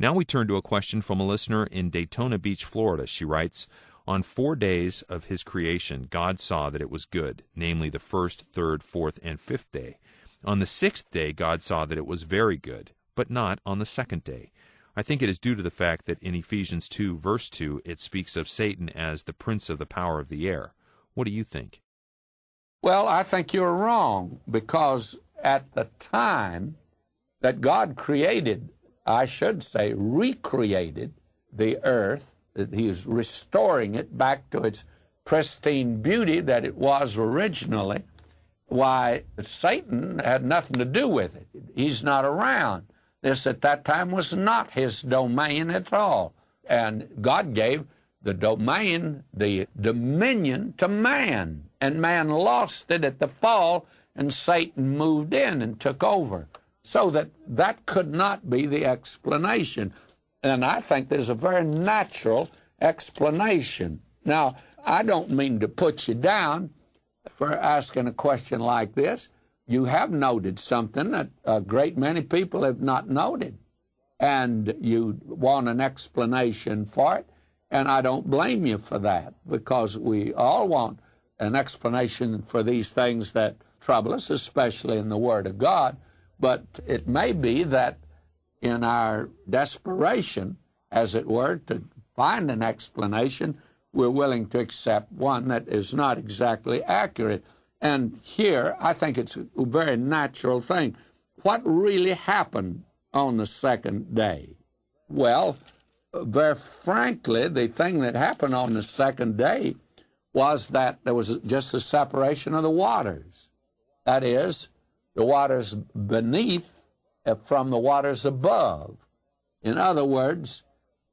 Now we turn to a question from a listener in Daytona Beach, Florida. She writes, "On 4 days of His creation, God saw that it was good, namely the first, third, fourth, and fifth day. On the sixth day, God saw that it was very good, but not on the second day. I think it is due to the fact that in Ephesians 2, verse 2, it speaks of Satan as the prince of the power of the air. What do you think?" Well, I think you're wrong, because at the time that God created, I should say recreated the earth, that He is restoring it back to its pristine beauty that it was originally, why, Satan had nothing to do with it. He's not around. This at that time was not His domain at all. And God gave the domain, the dominion, to man. And man lost it at the fall, and Satan moved in and took over. So that could not be the explanation. And I think there's a very natural explanation. Now, I don't mean to put you down for asking a question like this. You have noted something that a great many people have not noted, and you want an explanation for it, and I don't blame you for that, because we all want an explanation for these things that trouble us, especially in the Word of God. But it may be that in our desperation, as it were, to find an explanation, we're willing to accept one that is not exactly accurate. And here, I think it's a very natural thing. What really happened on the second day? Well, very frankly, the thing that happened on the second day was that there was just a separation of the waters. That is, the waters beneath from the waters above. In other words,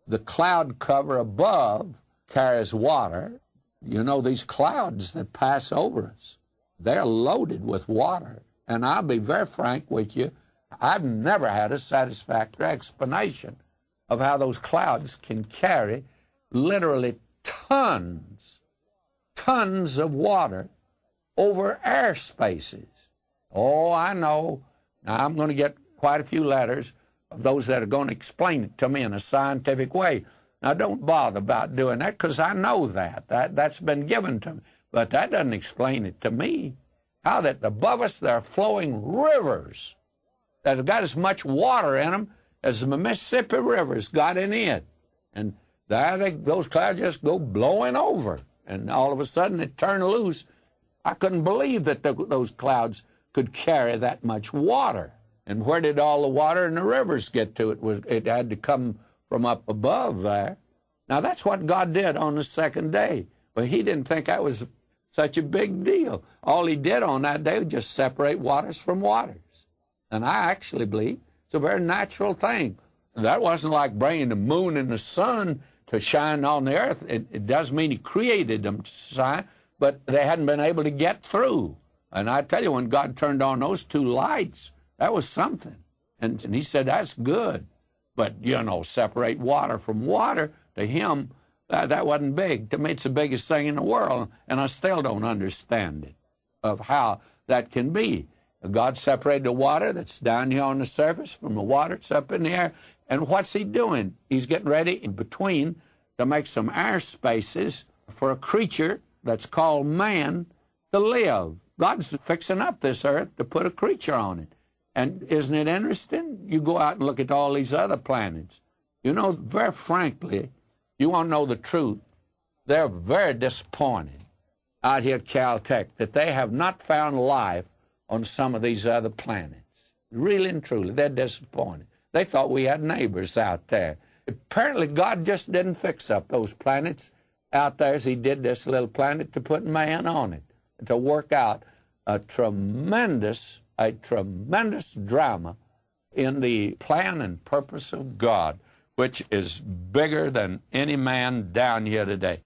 the cloud cover above carries water. You know, these clouds that pass over us, they're loaded with water. And I'll be very frank with you, I've never had a satisfactory explanation of how those clouds can carry literally tons of water over air spaces. Oh, I know. Now, I'm going to get quite a few letters of those that are going to explain it to me in a scientific way. Now, don't bother about doing that, because I know that's been given to me. But that doesn't explain it to me. How that above us there are flowing rivers that have got as much water in them as the Mississippi River's got in it. And those clouds just go blowing over. And all of a sudden it turned loose. I couldn't believe that those clouds could carry that much water. And where did all the water in the rivers get to? It had to come from up above there. Now, that's what God did on the second day. But He didn't think that was such a big deal. All He did on that day was just separate waters from waters. And I actually believe it's a very natural thing. That wasn't like bringing the moon and the sun to shine on the earth. It does mean He created them to shine, but they hadn't been able to get through. And I tell you, when God turned on those two lights, that was something. And He said, that's good. But, separate water from water, to Him, that wasn't big. To me, it's the biggest thing in the world, and I still don't understand it, of how that can be. God separated the water that's down here on the surface from the water that's up in the air. And what's He doing? He's getting ready in between to make some air spaces for a creature that's called man to live. God's fixing up this earth to put a creature on it. And isn't it interesting? You go out and look at all these other planets. Very frankly, you want to know the truth, they're very disappointed out here at Caltech that they have not found life on some of these other planets. Really and truly, they're disappointed. They thought we had neighbors out there. Apparently, God just didn't fix up those planets out there as He did this little planet to put man on it, to work out a tremendous drama in the plan and purpose of God, which is bigger than any man down here today.